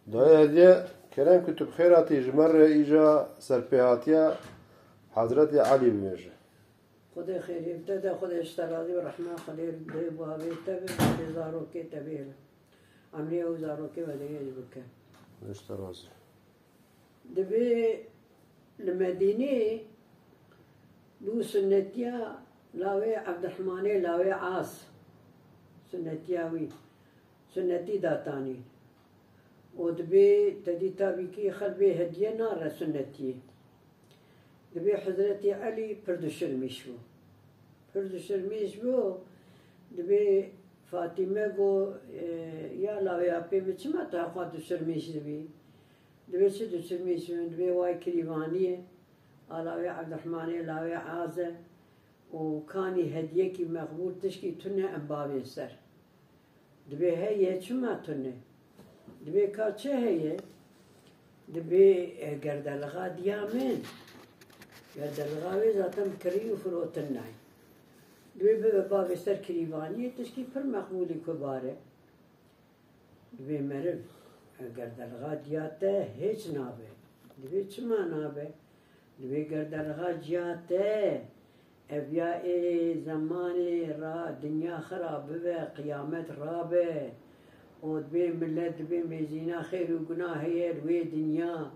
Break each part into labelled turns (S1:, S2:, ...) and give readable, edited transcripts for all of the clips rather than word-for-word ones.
S1: دعاء هدية كلام كتب خيراتي جمر إجا سربياتيا حضرت علي بمجه
S2: خدا خير ابتدى خدا اشتراضي ورحمة خليل دي بوابي تبي خدا زاروكي تبي عمري أو زاروكي ودي يجبك
S1: اشتراضي
S2: دبي المدينة لو سنتيا لاوي عبد الرحمن لاوي عاص سنتياوي سنتي داتاني ودبي تديتا بكي خلبي هدية نار سنتي دبي حضرتي علي پردشرمیش بو پردشرمیش بو دبي فاطمه بو يا لاوي اپي بچما تا خوا دشرمیش دبي چه دشرمیش دبي واي كريمانيه لاوي عبد الرحمن لاوي عازه وكاني هديه كي مقبول تشكي تنه امبابي سر دبي هي چما تنه دبي كاچه هي دبي گردلغا ديامن گردلغاوي زاتم كري وفروتن ناي دبي بابي سر كريواني تشكي پر مقبولي كباره دبي مرب گردلغا دياته هيچ نابه دبي چما نابه دبي گردلغا جياته ابيا زمان را دنيا خراب به قيامت رابه ودبي ملت دبي ميزينا خير وقناه هي دوي دنيا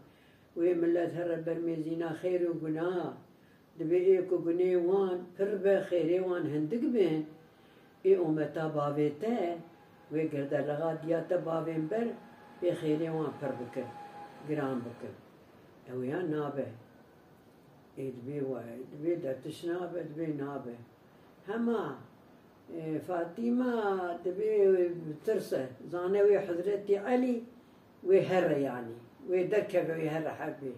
S2: وي ملت هرب برميزينا خير وقناه دبي ايكو قني وان فربه خيري وان هندق بين اي امتا بابيته وي قرد لغا دياتا بابين بر بي خيري وان فربكر قران بكر اويا نابه اي دبي واي دبي دتش نابه دبي نابه هما فاطمة دبي ترسه زانوي حضرتي علي ويهر يعني ويدركب ويهر حبي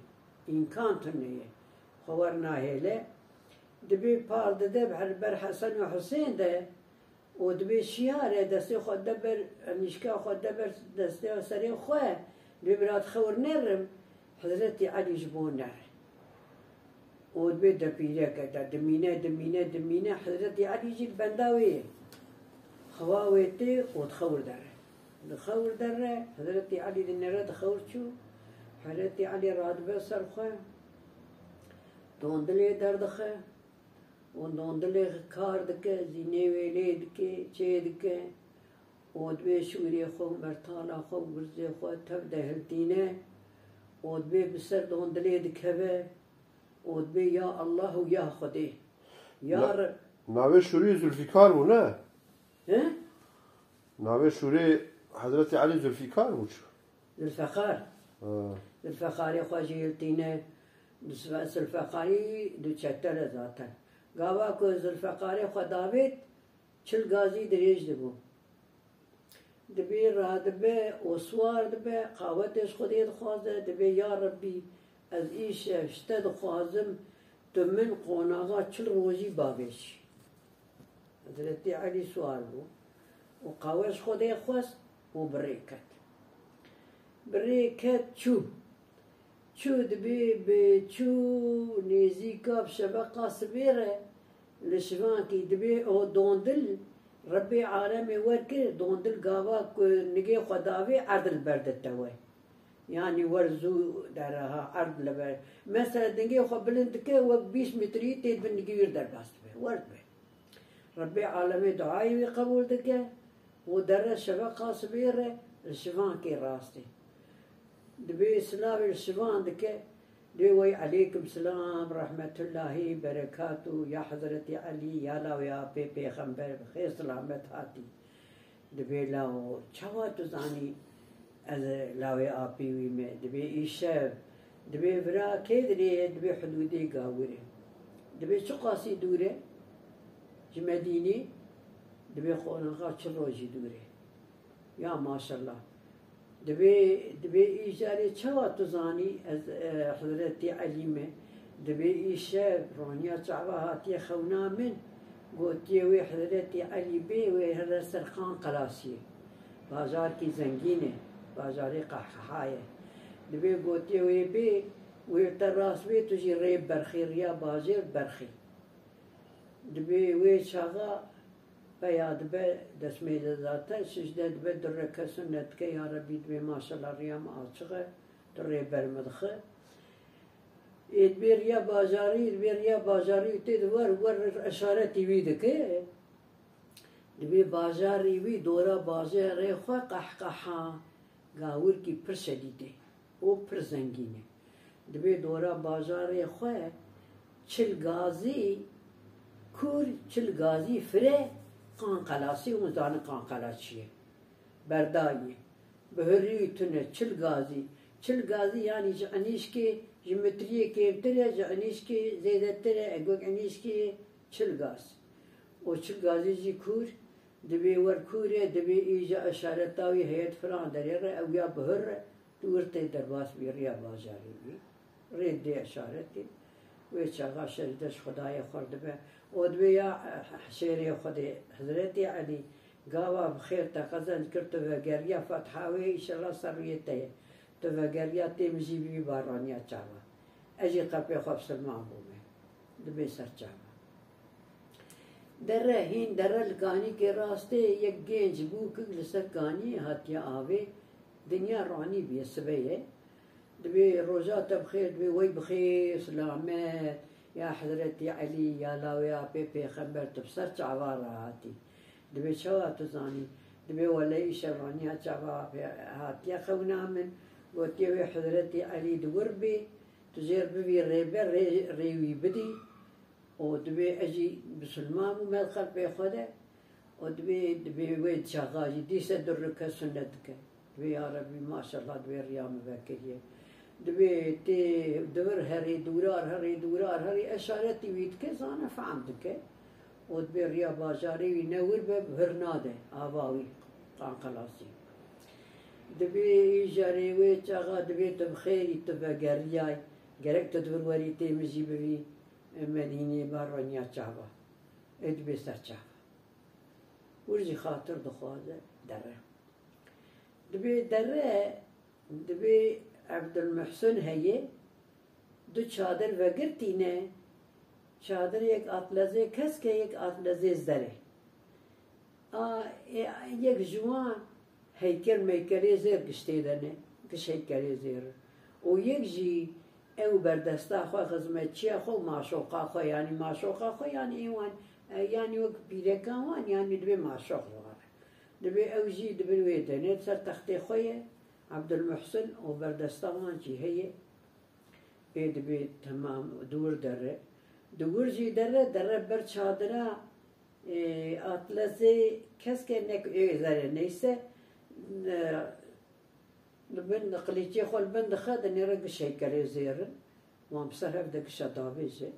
S2: إن كانت النية خورنا هيله دبي بارد دب بر حسن وحسين ده ودبي شيارة دستي خود دبر نشكا خود دبر دستي سري خواه دبي برات خور نرم حضرتي علي جبون نار ودبي دبيرة كده دمينة حضرتي علي جيل بنداوي خواويتي وتخور دره نخور دره حضرتي علي دنيرة تخور شو حضرتي علي راد بسر خواه دوندلي دردخه ودوندلي كار دكه زيني ويلي دكه چه دكه ودبي شوري خو مرتانا خو برزي خو تبده هلتينه ودبي بسر دوندلي دكه ودبي يا الله ويا خدي يا رب
S1: ناوي شوري ذوالفقار بو نه
S2: ها
S1: ناوي شوري حضرت علي ذوالفقار بو
S2: ذوالفقار ذوالفقار خو جيلتينه ذوالفقاري دو چتر ذاتا گاوا کو ذوالفقار خو داوید چل غازي دريج دبو دبي رادبه وسوار دبه قاوتش خديت خوازه دبي يا ربي از ایش اشتد خوازم تو من قوناغا چل روزی باویش حضرت علی سوال بو و قاوش خوده خواست و بریکت چو دبی به چو نیزیکا بشبقا سبیره لشوان کی دبی او دوندل ربی عالمی ورکه دوندل گاوا نگه خداوی عدل بردتوه يعني ورزو درها عرض لبر مثلا دنجي خو بلند كه و 20 متري تيد بنجير در باست به ورد به ربي عالمي دعائي قبول دكه ودر شبقه صبيره الشفان كي راستي دبي سلام الشفان دكه دوي عليكم سلام رحمة الله بركاته يا حضرتي علي يا لا يا بي خمبر بخير سلامت هاتي دبي لاو چواتو زاني از لاوي آبي ويمه دبي إيشاب دبي برا كيدري دبي حدودي قاوري دبي شو قاسي دوره جمديني دبي خونغا چروجي دوره يا ما شاء الله دبي إيجاري چوا تزاني از حضرتي عليمه دبي إيشاب رانيا چعبا هاتي خونا من قوتي وي حضرتي علي بي وي هذا سرخان قلاسي بازار کی زنگینه بازاری قحقحایه دبی گوتی وی بی وی تراس بی تجی ریب برخی ریا بازیر برخی دبی وی چاقا فياد به دسمي ذاته سجدت به درك سنتك يا ربي دبي ما شاء الله ريام عاشقه دري برمدخه يدبير يا باجاري تدور ور اشاره ويدك دبي باجاري وي دورا باجاري خو قحقحا گاور کی پر شدیده او پر زنگینه دبي دورا باجاري خو چل غازي کور چل غازي فره قانقلاسی اون زان قانقلاشیه بردایی بهری تونه چل غازی یعنی جانیش که جمتریه کمتره جانیش که زیادتره اگوگ انیش که چل غاز و چل غازی جی کور دبی ور کوره دبی ایجا اشارتاوی هیئت فران دریغه او یا بهر دورته درباس بیریا بازاری بی رید دی اشارتی و چاقا شردش خدای خورده به ودبيا حشيري خدي حضرتي علي قاوا بخير تقزن كرت وقريا فتحاوي إن شاء الله سرويتي توقريا تمجي بي بارانيا تشاوا أجي قبي خبص المعبومة دبي سر تشاوا درة هين درة القاني كي راسته يك جنج بوك لسر قاني هاتيا آوي دنيا راني بي سبيه دبي روجات بخير دبي وي بخير سلامات يا حضرتي علي يا لاو يا بيبي خبرت بسر عوارة هاتي دبي شوا تزاني دبي ولا يشراني هاتشوا هاتي خونا من قلت يا حضرتي علي دور بي تزير بي ريبر ريوي بدي ودبي اجي بسلمان ومدخل بي خده ودبي ويد شغاجي دي سدرك سنتك دبي يا ربي ما شاء الله دبي ريام باكريه دبي تي دور هري دورار هري اشارتي ويدك زانا فهمتك ودبي ريا بازاري ونور بهرناده آواوي قانقلاسي دبي جاري ويتشاغا دبي تبخيري تبقرياي قرق تدور وري تيمجي ببي مدينة بارونيا تشاغا ادبي سر تشاغا ورجي خاطر دخوازه دره دبي دره دبي عبد المحسن هي دو چادر وگرتینه چادر یک اطلزه کس که یک اطلزه زره یک جوان هیکل میکلی زیر گشته دنه گش هیکلی زیر و یک جی او بردسته خو خدمتچی خو معشوقه خو یعنی معشوقه خو یعنی ایوان یعنی وک پیرکان وان یعنی دبی معشوق واره دبی او جی دبی ویدنه سر تختی خویه عبد المحسن وبردستان جي هي دبي تمام دور دور جي دره بر چادرا اطلسي كسكنك زره نيسه لبن قليتي خول بند خد نرق شيكري زيرن وام سرف دك شداويجه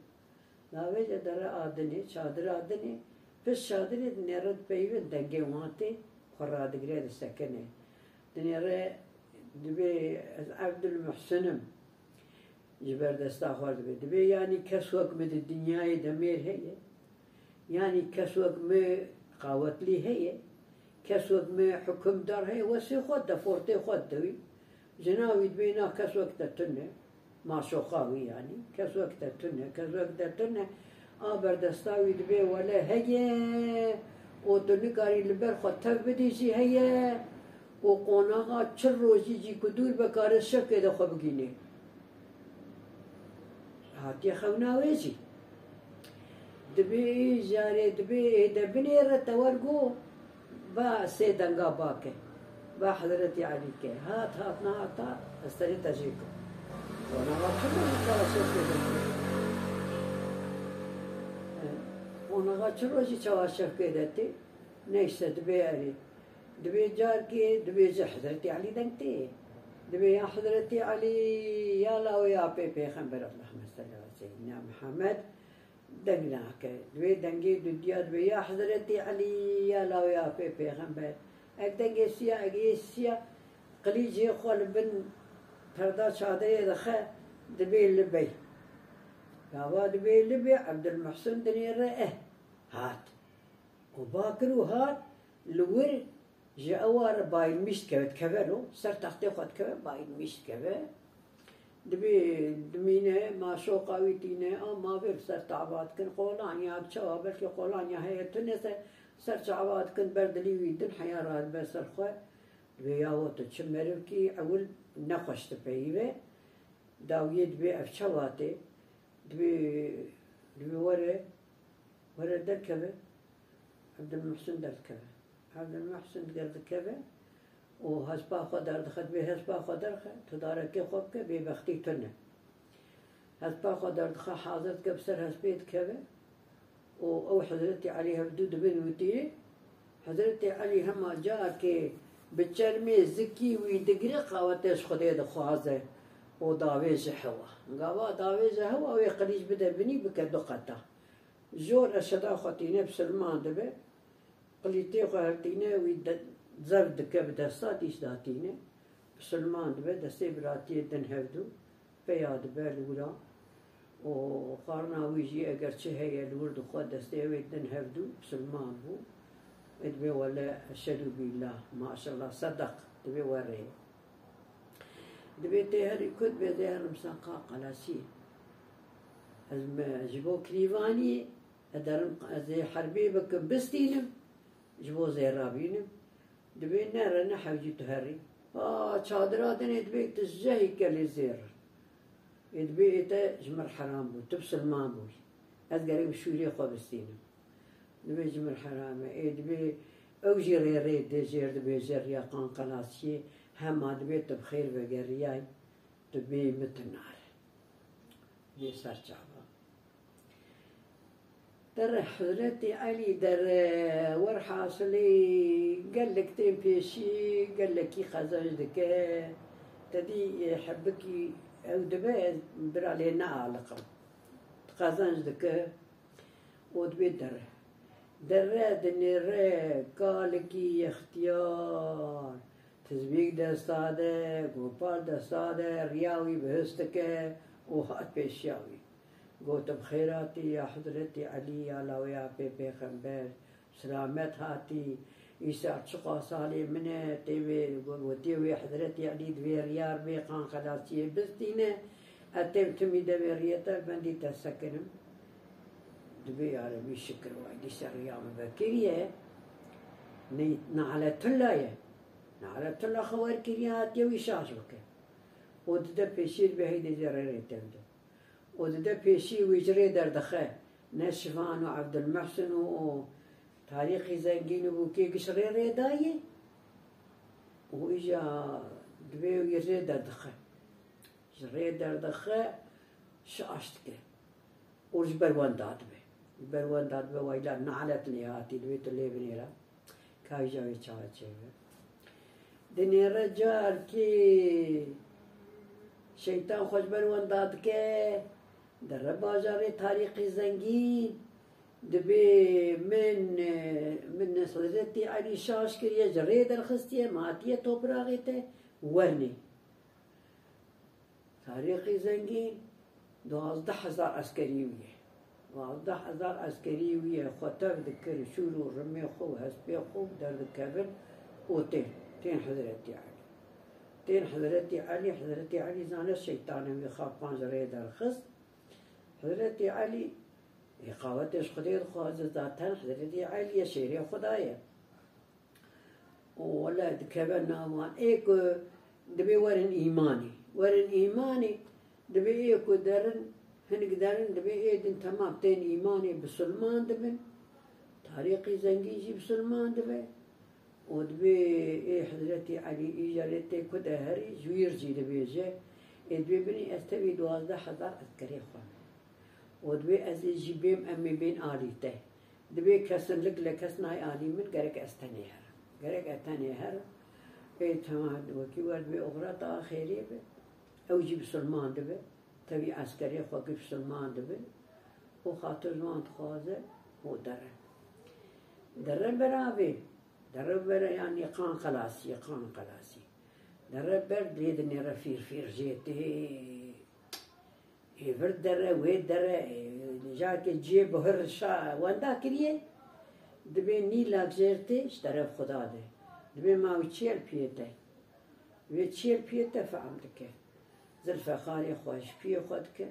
S2: داويجه دره آدني چادر آدني پس چادر نرد بيوه دنگه وانتي خرادگره سكنه دنيره دبي عبد المحسنم جبر دستا خورد دبي يعني كسوك من الدنيا دمير هي يعني كسوك ما قاوت لي هي كسوك ما حكم دار هي وسي خود فورتي خود دوي جناوي دبينا كسوك تتنه ما شوقاوي يعني كسوك تتنه آبر دستاوي دبي ولا هي ودنكاري لبر خود تبدي شي هي و قوناغا چل روزی جی کدور بکاره شب که ده خواب گینه هاتی خوناویزی دبی جاره دبنی رتورگو با سه دنگا باکه با حضرت علی که هات نهاتا استری تجیکو قوناغا چل روزی بکاره شب که ده قوناغا چل روزی چوار شب که ده تی نیسته دبی اری دبي جاركي دبي حضرتي علي دنتي دبي يا حضرتي علي يا لا ويا بيبي خنبر اللهم صل على سيدنا محمد دنگناك دبي دنگي دنيا دبي يا حضرتي علي يا لا ويا بيبي خنبر اك دنگي سيا قليجي خول بن فردا شادري دخه دبي لبي قاوا دبي لبي عبد المحسن دنيا هات وباكر هات لور جاوار باين مشت كبت كبرو سر تحتي خد كبر باين مشت كبر دبي دمينه ما شو قوي تينه ما في سر تعبات كن قولان يا بشوا بس قولان يا هي تنسى سرچ عواد كنت بردلي ويدن حيارات بسر خواه بياوت تشمركي أول نخش تبعيبه داويد بي أفشواتي دبي ورا دركبه عبد المحسن دركبه عبد المحسن دركبه وهسبا خدر دخل به هسبا خدر تدارك خوبك ببختي تنه هسبا خدر دخل حاضرت كبسر هسبيت كبه أو حضرتي عليها بدود بن وتيري حضرتي علي هما جاء كي بتشرمي زكي ويدقرق وتش خدي دخوازه وداويج هوا قاوا داويج هوا ويقليج بدا بني بكدقتا جور أشدا خطينة بسلمان دبه قليتي خارتينة ويد زرد كبدا ساتيش داتينة بسلمان دبه دستي براتي دن هفدو بياد بالورا وقارنا ويجي أجر شهية الورد خود دستي ويدن هفدو بسلمان هو دبي ولا أشهد بالله ما شاء الله صدق دبي وريه دبي تهري كنت بدير مساقا قلاسي أزم جبو كريفاني أدرم زي حربي بك بستينم جبو زي رابينم دبي نارنا حوجي تهري شادرات دبي تزهي كالي زير دبي إتا جمر حرام بو تبسل ما بوي أذكري بشوري خو بستينم دبي جمر حرام دبي أوجي ريري دجير دبي زير يا قان قلاسي هما دبي بخير بقرياي دبي متنار يسار جعبا در حضرتي علي در ورحاصلي قال لك تين بيشي قال لك خزاج دكا تدي يحبكي او دبي برالي نعلقه خزاج دكا ودبي در دنير قال لك اختيار تزبيق دستاده گوپال دستاده ریاوی بهستکه و هات پیشیاوی گوتم خیراتی یا حضرت علی یا لاویا پی پیغمبر سلامت هاتی ایسا چقا سالی منه تیوی حضرت علی دوی ریار بیقان خلاصی بستینه اتیم تمی دوی ریتا بندی تسکنم دبي عربي شكر وايدي سريام بكريه نعلت الله نعرفت الله خوار كريات يوي شاش بك وددا بيشير بهيدي زريري تبدو وددا بيشي ويجري دردخه نشفان وعبد المحسن وتاريخي زنقين وبوكي قشري ريداي وإجا دبي ويجري دردخه جري دردخه شاشتك ورجبر ونداد به جبر ونداد به ويلا نعلت لياتي دبي تلي بنيرا كاي جاوي تشاوي دني رجال كي شيطان خوش بروان داد كي در باجاري تاريخي زنگين دبي من حضرتي علي شاش كريه جري درخستيه ماتيه توبراغيته ورني تاريخي زنگين 12,000 عسكريوية 12,000 عسكريوية خطر ذكر شورو رمي خو هسبي خو در ذكر وتين تين حضرتي علي تين حضرتي علي زانا الشيطان يخاف بانجري درخص حضرتي علي يقاوتش خدير خواز ذاتان حضرتي علي شيري خدايا ولا ذكر نامان ايكو دبي ورن ايماني دبي ايكو درن هنك درن دبي ايدن تمام تين ايماني بسلمان دبن تاريخي زنجيجي بسلمان دبي ودبي ايه حضرتي علي ايجارتي كده هري جوير جي دبي جي دبي بني استوي 12,000 عسكري خوان ودبي ازي جيبيم امي بين آليته دبي كسن لكسناي آلي من غرق استاني هر ايه تمام وكي ودبي اغراط آخيري بي او جيب سلمان دبي تبي عسكري خوكي بسلمان دبي وخاطر زمان تخوازه ودرن برابي دربر يعني قان قلاسي دربر ديدني رفير جيتي يفرد درة ويد درة جاك جيب هرشا واندا كريه دبي نيلا جيرتي اشترف خدا ده دبي ما وتشيل بيته فهمتك زلف خالي خوش بيه خدك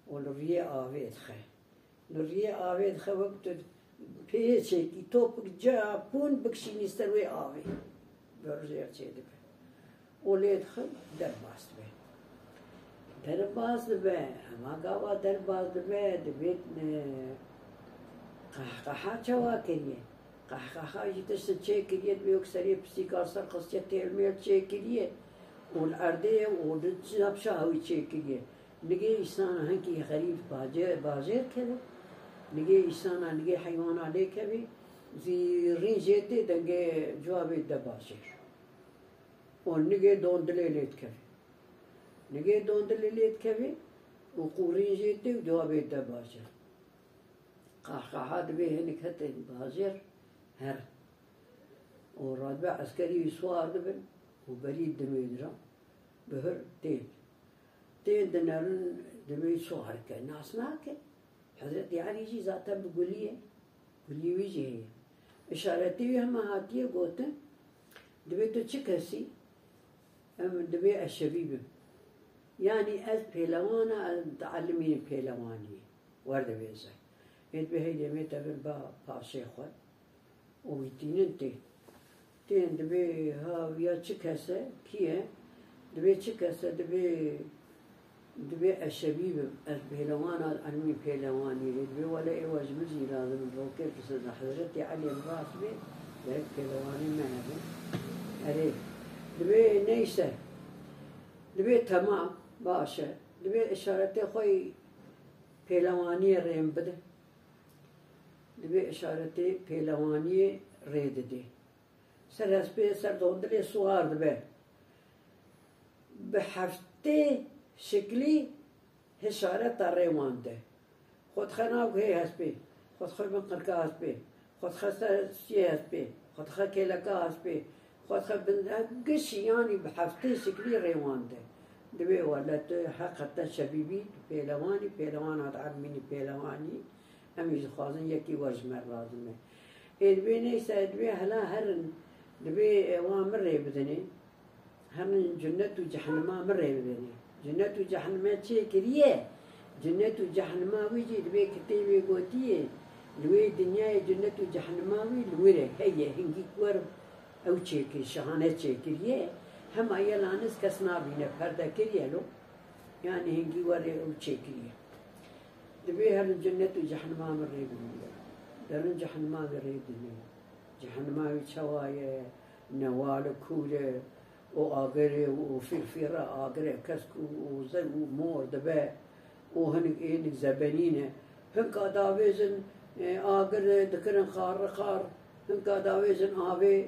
S2: ولريه آويد خه وقت پیچکی توپ جا پون بکشینی سروی آوی برزیر چه دبه اولید خود در باست به در باز به اما گاوا در باز به دبیت قهقه چوا کریه قهقه جیتش چه کریه به اکثری پسی کارسر قصه تلمیل چه کریه اول ارده اول جناب شاوی چه کریه نگه انسان هنگی غریب بازار کرده نگه انسان نگه حیوانات کبی زی رنجته دنگه جوابی دبازار و نگه دوندلیت کبی نگه دوندلیت کبی و قورنجته جوابی دبازار قهقهات به هنکت بازار هر و رادبه عسکری سوار دبن و برید دمیدرا بهر تين دنارن دبي سوار كان ناس ناكل حضرت علي يجي ذاته بقوليه قوليه ويجي هي إشارتي هم هاتيه قوتن دبي تشكسي أم دبي الشبيب يعني البيلوانا تعلمين بيلواني ورد بيزاي يدبي هي دميت با باشيخوان ويتينن تين دبي ها ويا تشكسه كيه دبي تشكسه دبي الشبيب البهلوان العلمي بهلواني دبي ولا إيواج مزي لازم الروكير بس حضرتي علي الراس بي ذلك بهلواني ما هذا عليه دبي نيسة دبي تمام باشا دبي إشارتي خوي بهلواني ريم بده دبي إشارتي بهلواني ريد دي سر هسبي سر دوندلي سوار دبي بحفتي شكلي هشارة الريوانده خد خناق هي هسبي خد خل من قرقا هسبي خد خسي هسبي خد خل كيلكا هسبي خد خل قش يعني بحفتي شكلي ريوانده دبي ولا حقا شبيبي بيلواني بيلوانات عميني بيلواني أمي خازن يكي وجمع لازمه دبي نيسا دبي هلا هرن دبي وامر بدني هرن جنة وجحنم مر بدني جنة وجحنم شيء كريه جنة وجحنم ويجي دبي كتيبي قوتيه لوي دنيا جنة وجحنم ويلوره هي هنجي قرب أو شيء كي شهانة شيء كريه هم أيلانس كسنا بينا فردا كريه لو يعني هنجي ورا أو شيء كريه دبي هالجنة وجحنم مر بدني درن جحنم مر بدني جحنم ويشوايه نوال كوله وآجره وفرفرة آجره كسكو وزن ومور دبا وهنك إنك زبانينه هنك داويزن آجره ذكرن خار هنك داويزن آبي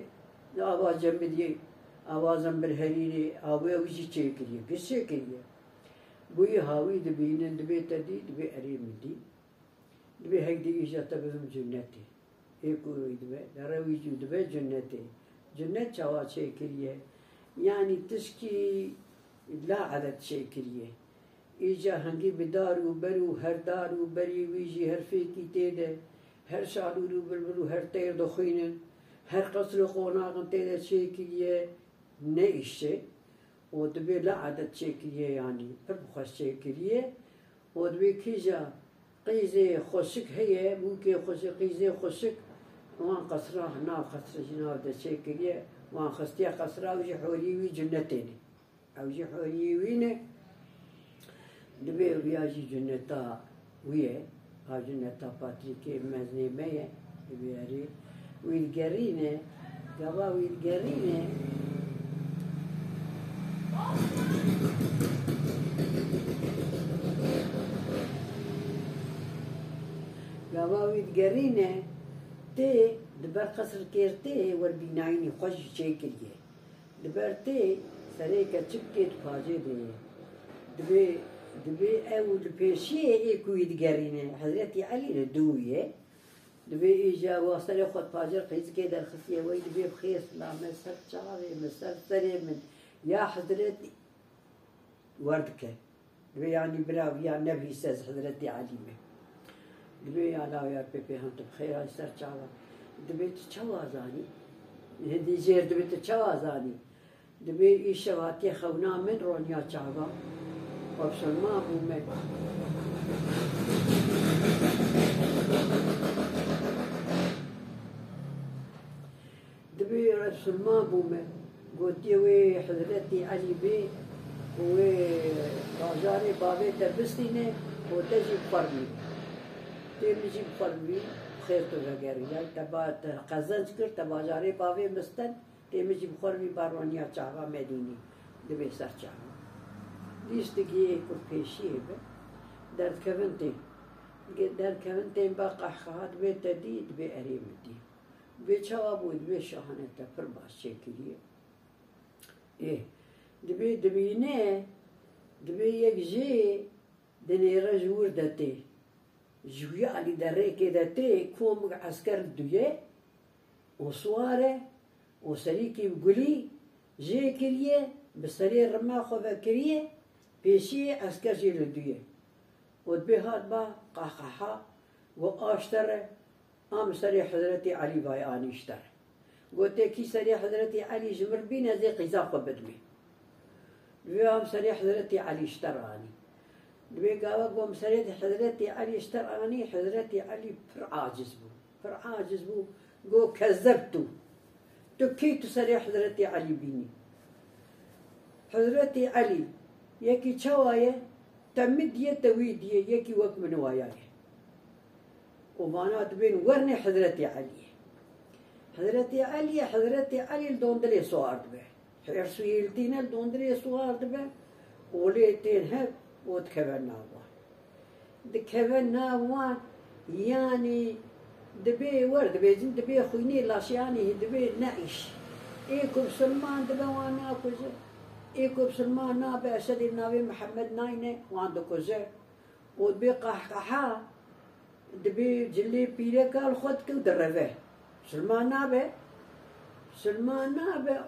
S2: آواز جمدي آوازم بالهريني آبي ويجي شيكريه كشيكريه بوي هاوي دبينن دبي تدي دبي أريم دي دبي هيدي إجا تبهم جنتي إيكو دبي دراوي جو دبي جنتي جنة شوا شيكريه يعني تشكي لا عدد شيكريه إجا هنجي بدار وبرو هر دار وبري ويجي هر فيكي تيدا هر شعلولو بلبلو هر تير دخينن هر قصر قوناغن تيدا شيكريه نيشي ودبي لا عدد شيكريه يعني بربخش شيكريه ودبي كيجا قيزي خشك هي ممكن خشك قيزي خشك وان قصراه ناو قصر جناو دا شيكريه وان خستيا قصرا وجي حوريوي جنتين او جي حوريوينه دبي وياجي جنتا ويه ها جنتا باتريكي مزني ميه دبي اري ويلقرينه قبا ويلقرينه قبا ويلقرينه تي دبر قصر كيرتي والبنايني خوش شكليه دبرتي سريكا تشكيت فاجي دبي اول بيشي ايكو يدقرينه حضرتي علي ندويه دبي اجا واصل ياخذ فاجر قيس كده الخفيه وي دبي بخيس لا مسر شعري مسر سري من يا حضرتي وردك دبي يعني براو يا نبي استاذ حضرتي عليمه دبي يا لا يا بيبي هم بخير يسر شعري دبي تشوازاني هندي زير دبي تشوازاني دبي إيشواتي خونا من رونيا شعبا وبسل ما بومي سلمان بومه قوتي وي حضرتي علي بي وراجاري بابي تبستينه وتجي بفرمي تيجي بفرمي خير تغيري يعني تبا قزنج كر تباجاري بابي مستن تيجي بفرمي بارونيا چاوا مديني دبي سر چاوا دیستگی کو پیشی به در کونتین با قحقهات به تدید به اریمتی به چوا بود به شاهنه تا پر باش چکیه دبینه دبی یک جی دنیره جور دته جوی علی دره که دته کوم عسکر دویه و سواره و سری که گلی جی کریه بسری رما خواه کریه پیشی عسکر جی لدویه و دبی هاد با قاقحا و آشتره سری حضرت علی بای آنیشتره گوته کی سری حضرت علی جمر بین از قیزا خو بدمی دبی سری حضرت علی اشترانی دبی گاوه گوم سری حضرت علی اشترانی حضرت علی پر عاجز بو گو کذبتو تو کی تو سری حضرت علی بینی حضرت علی یکی چوایه تمدیه تویدیه یکی وقت من وایایه ومانات بين ورني حضرتي علي الدوندري سوارد به حرسويلتين الدوندري سوارد به وليتين هب وتكبرنا وان دكبرنا وان يعني دبي ورد بيجن دبي خويني لاشياني دبي نعيش ايكم سلمان دبي وانا كوزه ايكم سلمان نابي اسد النبي محمد ناينه وان كوزه ودبي قحقحا دبي جلي بيري قال خد كو درفه سلمان نابه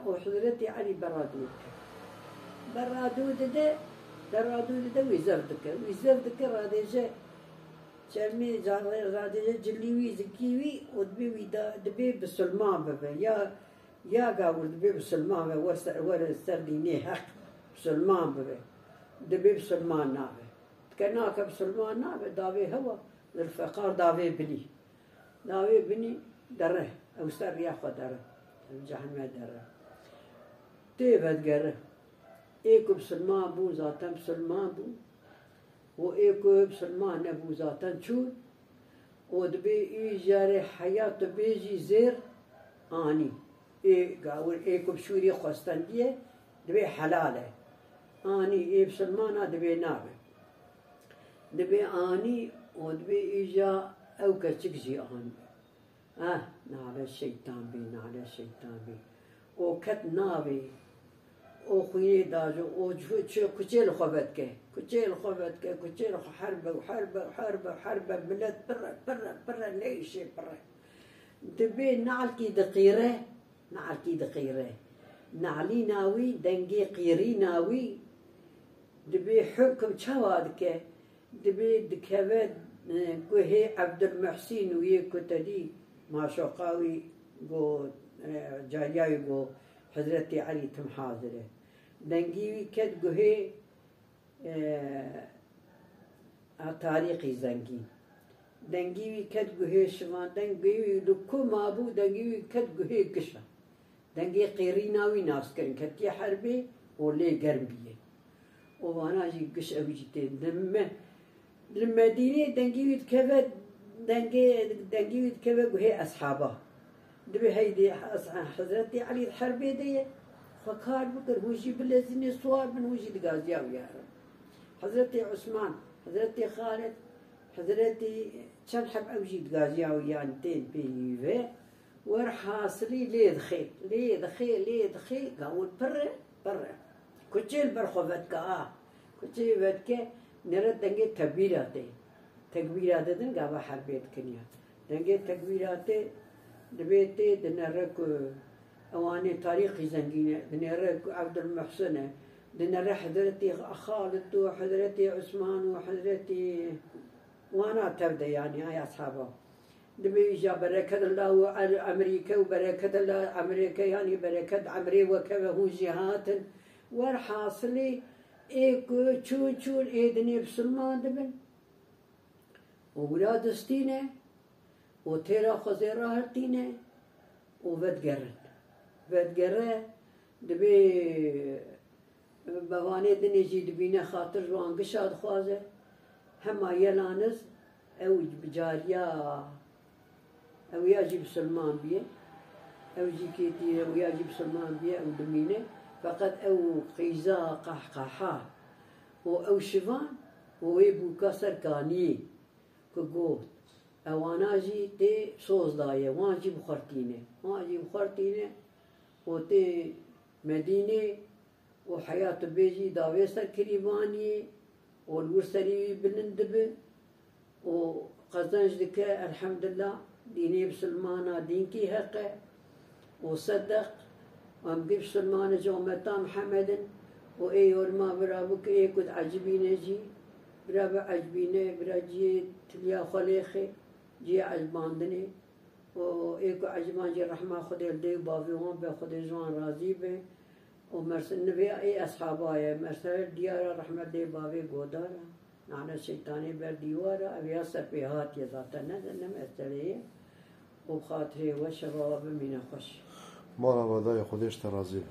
S2: وحضرتي علي برادود ده ويزردك راديجه شرمي راديجه جليوي زكيوي ودبي دبي بسلمان ببه يا قاول دبي بسلمان ببه ورسرديني حق بسلمان ببه دبي بسلمان نابه كناك بسلمان نابه داوي هوا الفقار داوي بني دره او سر ياخذ دره الجهنم دره تيبت قره ايكو بسلمان بو ذاتن بسلمان بو وايكو بسلمان نبو ذاتن شون ودبي ايجاري حياة بيجي زير اني قاول ايكو بشوري خواستن ديه دبي حلاله اني اي بسلمان دبي نابه دبي اني ودبي إيجا أو كتشكجي آن نعلى الشيطان بي وكت نابي وخيني داجو وكتشيل خبتك كتشيل حرب بلد برا ليش برا دبي نعلكي دقيرة نعلي ناوي دنجي قيري ناوي دبي حكم شوادك دبي دكبد كوهي عبد المحسن ويكو تدي ما شوقاوي جو جاياي جو حضرتي علي تم حاضره دنجيوي كد كوهي تاريخي زنجي دنجيوي كد كوهي شمان دنجيوي لكو مابو دنجيوي كد كوهي قشا دنجي قيريناوي ناس كن كتي حربي ولي قربيه وانا جي قش اوي جتين المدينة دنجيوت كذا دنجيوت كذا وهي أصحابه دبي هيدي حضرتي علي الحربي دي فكار بكر وجي بالذين الصواب من وجي دقازيا ويا حضرتي عثمان حضرتي خالد حضرتي كان حب أوجي دقازيا ويا تين بيني ورحاصلي ليد خيل قاول برا كتير برخوفتك كتير بدك نرد دنگه تكبيرات دن قابا حربيت كنيا دنگه تكبيرات دبيتي دنرك اواني تاريخي زنجينه دنرك عبد المحسن دنر حضرتي خالد وحضرتي عثمان وحضرتي وانا تبدا يعني هاي اصحابه دبي جا بركة الله على امريكا وبركة الله امريكا يعني بركة عمري وكذا هو جهات ورحاصلي ايكو چون ايدني بسلمان دبن وولاد استينه وتيرا خزيرا هرتينه وبدقرن ودگره دبی بوانه دنیجی دبینه خاطر روان گشاد خوازه همه یلانز او بجاریا او یاجی بسلمان بیه او جی کیتی او یاجی بسلمان بیه او دمینه فقط او قیزا قحقحا و او شوان و ایبو کسر کانی که گفت اوانا جی تی سوز دایه وان جی بخورتینه و تی مدینه و حیات بیجی داوی سر کریبانی و الور سری بلند به و قزنج دکه الحمدلله دینی بسلمانا دین کی حقه و صدق و امگی بسلمانا جومتا محمدن و ای علما برابو که ای کد عجبینه جی برابو عجبینه برا جی تلیا خلیخه جی عجباندنه و ای کد عجبان جی رحمه خودی الدی باویون به خودی جوان راضی به و مرسل نبی ای اصحابای مرسل دیارا رحمت دی باوی گودارا نعنى شيطاني برديوارا أبيا سربيهات يزاتا نزل أستريه وبخاطري وشباب من خوش
S1: مرحبا داي خودش ترازيل